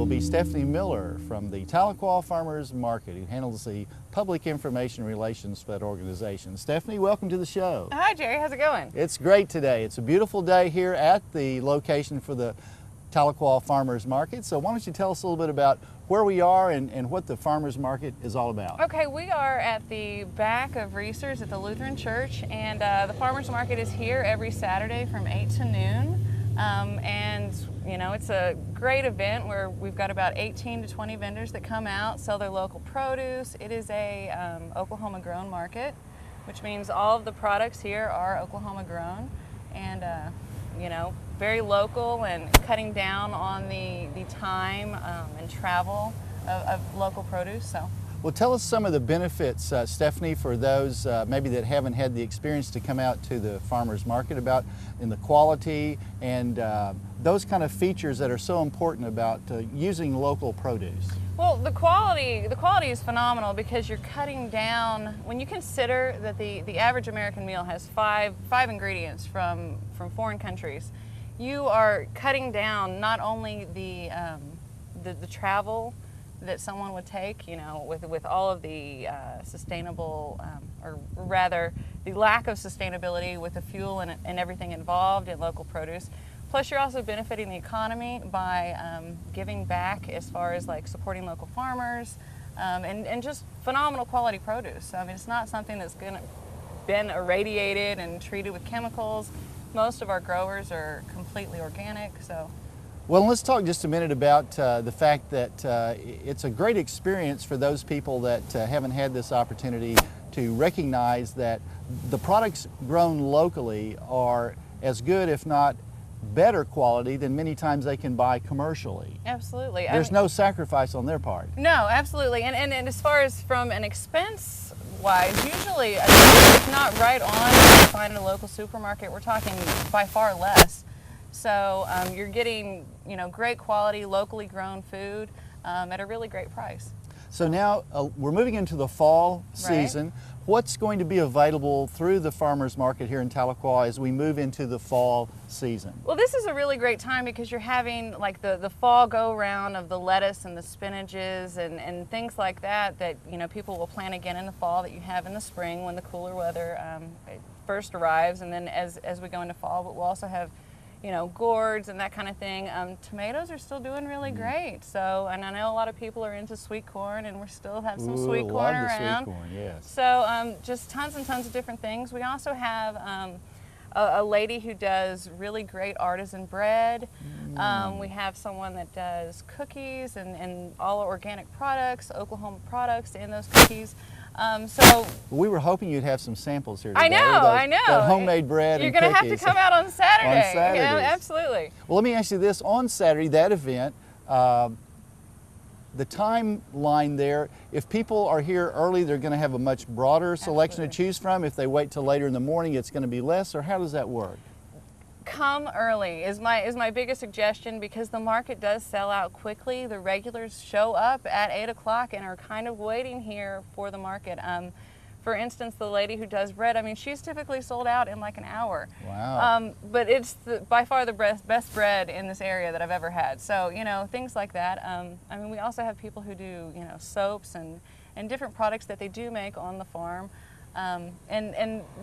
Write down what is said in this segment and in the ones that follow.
will be Stephanie Miller from the Tahlequah Farmers Market, who handles the public information relations for that organization. Stephanie, welcome to the show. Hi Jerry, how's it going? It's great today. It's a beautiful day here at the location for the Tahlequah Farmers Market. So why don't you tell us a little bit about where we are and what the Farmers Market is all about? Okay, we are at the back of Reesers at the Lutheran Church, and the Farmers Market is here every Saturday from 8 to noon. And you know, it's a great event where we've got about 18 to 20 vendors that come out, sell their local produce. It is a Oklahoma grown market, which means all of the products here are Oklahoma grown, and you know, very local and cutting down on the time and travel of local produce. So. Well, tell us some of the benefits, Stephanie, for those maybe that haven't had the experience to come out to the farmers market, about in the quality and those kind of features that are so important about using local produce. Well, the quality is phenomenal because you're cutting down. When you consider that the average American meal has five ingredients from foreign countries, you are cutting down not only the travel that someone would take, you know, with all of the sustainable, or rather the lack of sustainability with the fuel and everything involved in local produce. Plus you're also benefiting the economy by giving back as far as like supporting local farmers and just phenomenal quality produce. I mean, it's not something that's been irradiated and treated with chemicals. Most of our growers are completely organic, so. Well, let's talk just a minute about the fact that it's a great experience for those people that haven't had this opportunity to recognize that the products grown locally are as good, if not better quality than many times they can buy commercially. Absolutely. There's no sacrifice on their part. No, absolutely. And as far as from an expense wise, usually it's not right on finding a local supermarket. We're talking by far less. So you're getting, you know, great quality, locally grown food at a really great price. So now we're moving into the fall season. Right. What's going to be available through the farmers market here in Tahlequah as we move into the fall season? Well, this is a really great time because you're having like the fall go-round of the lettuce and the spinaches and things like that you know, people will plant again in the fall that you have in the spring when the cooler weather first arrives, and then as we go into fall. But we'll also have, you know, gourds and that kind of thing. Tomatoes are still doing really great. So, and I know a lot of people are into sweet corn, and we still have some sweet corn around. Sweet corn, yes. So just tons and tons of different things. We also have a lady who does really great artisan bread. We have someone that does cookies and all organic products, Oklahoma products in those cookies. So we were hoping you'd have some samples here today. I know. That homemade bread You're and going to have cookies. to come out on Saturday. On Saturdays. Yeah, absolutely. Well, let me ask you this. On Saturday, that event, the timeline there, if people are here early, they're going to have a much broader selection to choose from. If they wait till later in the morning, it's going to be less, or how does that work? Come early is my biggest suggestion, because the market does sell out quickly. The regulars show up at 8 o'clock and are kind of waiting here for the market. For instance, the lady who does bread, I mean, she's typically sold out in like an hour. Wow. But it's by far the best bread in this area that I've ever had. So, you know, things like that. I mean, we also have people who do, you know, soaps and different products that they do make on the farm. And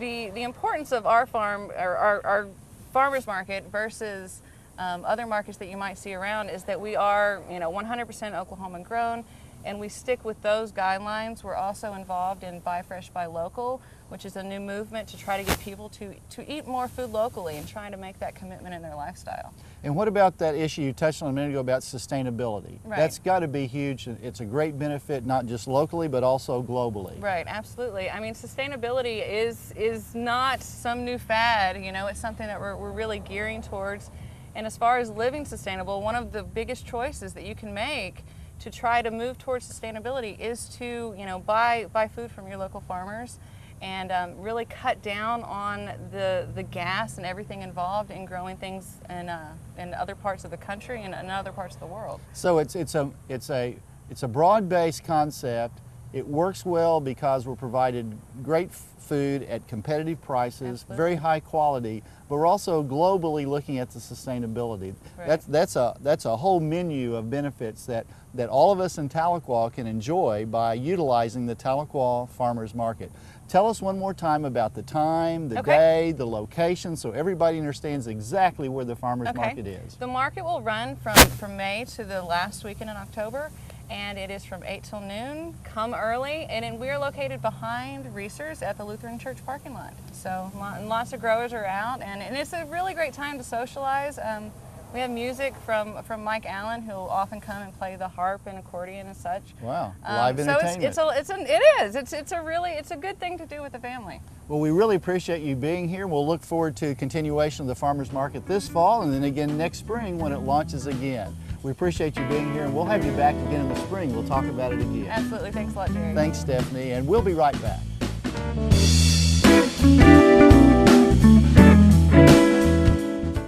the importance of our farm, or our farmers market versus other markets that you might see around, is that we are, you know, 100% Oklahoma grown, and we stick with those guidelines. We're also involved in Buy Fresh, Buy Local, which is a new movement to try to get people to eat more food locally and trying to make that commitment in their lifestyle. And what about that issue you touched on a minute ago about sustainability? Right. That's got to be huge. It's a great benefit, not just locally, but also globally. Right, absolutely. I mean, sustainability is not some new fad. You know, it's something that we're really gearing towards. And as far as living sustainable, one of the biggest choices that you can make to try to move towards sustainability is to, you know, buy food from your local farmers, and really cut down on the gas and everything involved in growing things in other parts of the country and in other parts of the world. So it's a broad-based concept It works well because we're provided great food at competitive prices, Absolutely. very high quality, but we're also globally looking at the sustainability. Right. That's a whole menu of benefits that all of us in Tahlequah can enjoy by utilizing the Tahlequah Farmers Market. Tell us one more time about the time, the day, the location, so everybody understands exactly where the Farmers Market is. The market will run from May to the last weekend in October, and it is from 8 till noon. Come early, and we are located behind Reese's at the Lutheran Church parking lot. So lots of growers are out, and it's a really great time to socialize. We have music from Mike Allen, who will often come and play the harp and accordion and such. Wow, live entertainment. So it's a good thing to do with the family. Well, we really appreciate you being here. We'll look forward to continuation of the Farmers Market this fall and then again next spring when it launches again. We appreciate you being here, and we'll have you back again in the spring. We'll talk about it again. Absolutely. Thanks a lot, Jerry. Thanks, Stephanie, and we'll be right back.